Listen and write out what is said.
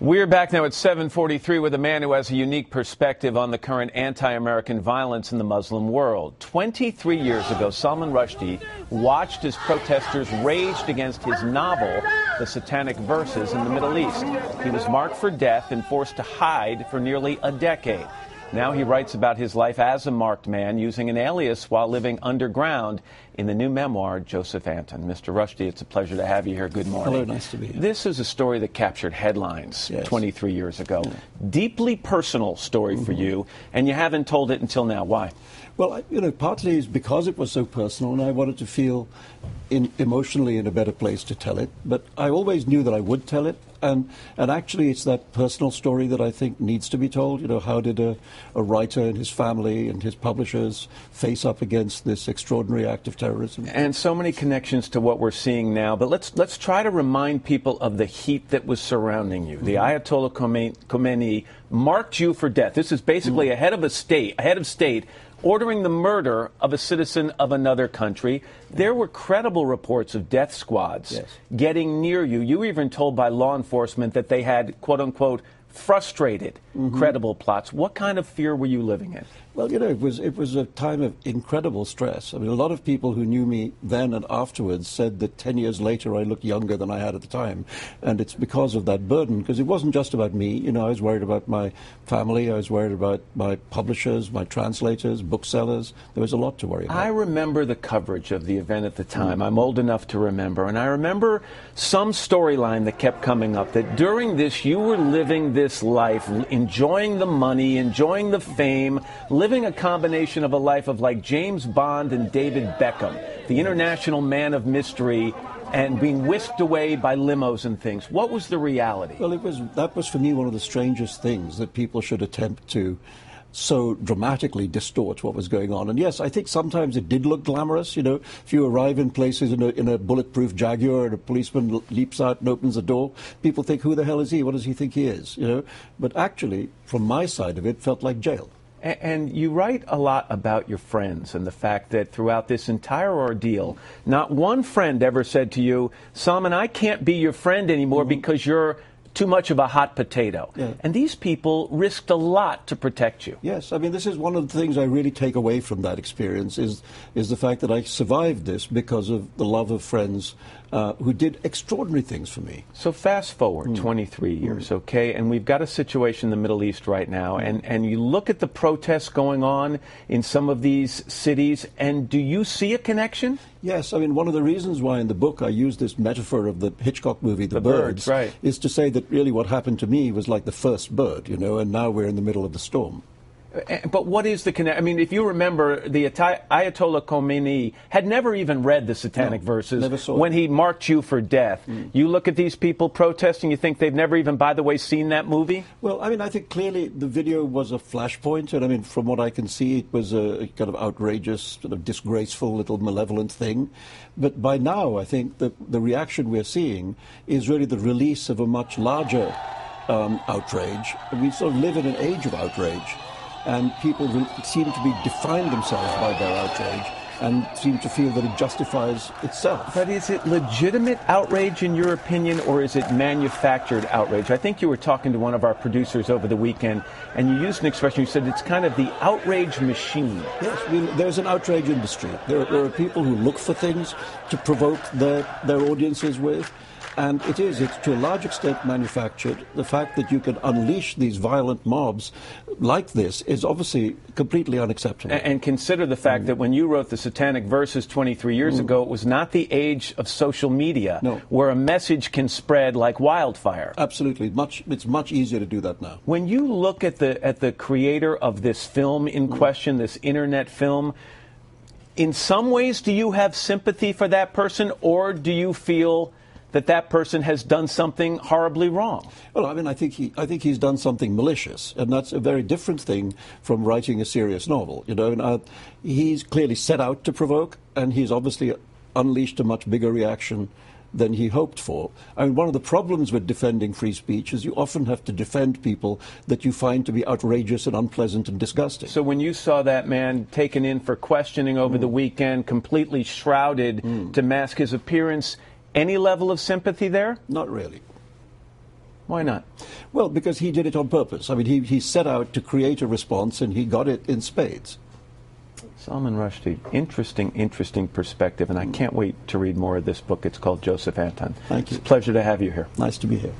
We're back now at 7:43 with a man who has a unique perspective on the current anti-American violence in the Muslim world. 23 years ago, Salman Rushdie watched as protesters raged against his novel, The Satanic Verses in the Middle East. He was marked for death and forced to hide for nearly a decade. Now he writes about his life as a marked man using an alias while living underground in the new memoir, Joseph Anton. Mr. Rushdie, it's a pleasure to have you here. Good morning. Hello, nice to be here. This is a story that captured headlines 23 years ago. Yeah. Deeply personal story for you, and you haven't told it until now. Why? Well, partly is because it was so personal, and I wanted to feel emotionally in a better place to tell it. But I always knew that I would tell it, and actually it's that personal story that I think needs to be told. How did a writer and his family and his publishers face up against this extraordinary act of terrorism? And so many connections to what we're seeing now. But let's try to remind people of the heat that was surrounding you. The Ayatollah Khomeini marked you for death. This is basically a head of state ordering the murder of a citizen of another country. There were credible reports of death squads getting near you. You were even told by law enforcement that they had, quote unquote, frustrated credible plots. What kind of fear were you living in? Well, it was a time of incredible stress. I mean, a lot of people who knew me then and afterwards said that 10 years later I looked younger than I had at the time. And it's because of that burden, because it wasn't just about me. I was worried about my family. I was worried about my publishers, my translators, booksellers. There was a lot to worry about. I remember the coverage of the event at the time. I'm old enough to remember. And I remember some storyline that kept coming up, that during this you were living this life, enjoying the money, enjoying the fame, living a combination of a life of like James Bond and David Beckham, the international man of mystery, and being whisked away by limos and things. What was the reality? Well, that was for me one of the strangest things, that people should attempt to so dramatically distort what was going on. And yes, I think sometimes it did look glamorous. If you arrive in places in a bulletproof Jaguar and a policeman leaps out and opens the door, people think, who the hell is he? What does he think he is? But actually, from my side of it, felt like jail. And you write a lot about your friends and the fact that throughout this entire ordeal, not one friend ever said to you, Salman, I can't be your friend anymore because you're too much of a hot potato. Yeah. And these people risked a lot to protect you. Yes, I mean, this is one of the things I really take away from that experience is the fact that I survived this because of the love of friends who did extraordinary things for me. So fast forward 23 years, okay, and we've got a situation in the Middle East right now, and you look at the protests going on in some of these cities, and do you see a connection? Yes, I mean, one of the reasons why in the book I use this metaphor of the Hitchcock movie, The Birds, is to say that really what happened to me was like the first bird, and now we're in the middle of the storm. But what is the connection? I mean, if you remember, the Ayatollah Khomeini had never even read the Satanic Verses when he marked you for death. You look at these people protesting, you think they've never even, by the way, seen that movie? Well, I mean, I think clearly the video was a flashpoint, and I mean, from what I can see, it was a kind of outrageous, sort of disgraceful, little malevolent thing. But by now, I think the reaction we're seeing is really the release of a much larger outrage. We sort of live in an age of outrage. And people seem to be define themselves by their outrage and seem to feel that it justifies itself. But is it legitimate outrage in your opinion, or is it manufactured outrage? I think you were talking to one of our producers over the weekend, and you used an expression, you said it's kind of the outrage machine. Yes, I mean, there's an outrage industry. There are people who look for things to provoke their audiences with. And it's to a large extent manufactured. The fact that you can unleash these violent mobs like this is obviously completely unacceptable. And consider the fact that when you wrote the Satanic Verses 23 years ago, it was not the age of social media where a message can spread like wildfire. Absolutely. It's much easier to do that now. When you look at the creator of this film in question, this internet film, in some ways do you have sympathy for that person, or do you feel that person has done something horribly wrong? Well, I mean, I think he's done something malicious, and that's a very different thing from writing a serious novel. And he's clearly set out to provoke, and he's obviously unleashed a much bigger reaction than he hoped for. I mean, one of the problems with defending free speech is you often have to defend people that you find to be outrageous and unpleasant and disgusting. So when you saw that man taken in for questioning over the weekend, completely shrouded to mask his appearance, any level of sympathy there? Not really. Why not? Well, because he did it on purpose. I mean, he set out to create a response, and he got it in spades. Salman Rushdie, interesting perspective, and I can't wait to read more of this book. It's called Joseph Anton. Thank you. It's a pleasure to have you here. Nice to be here.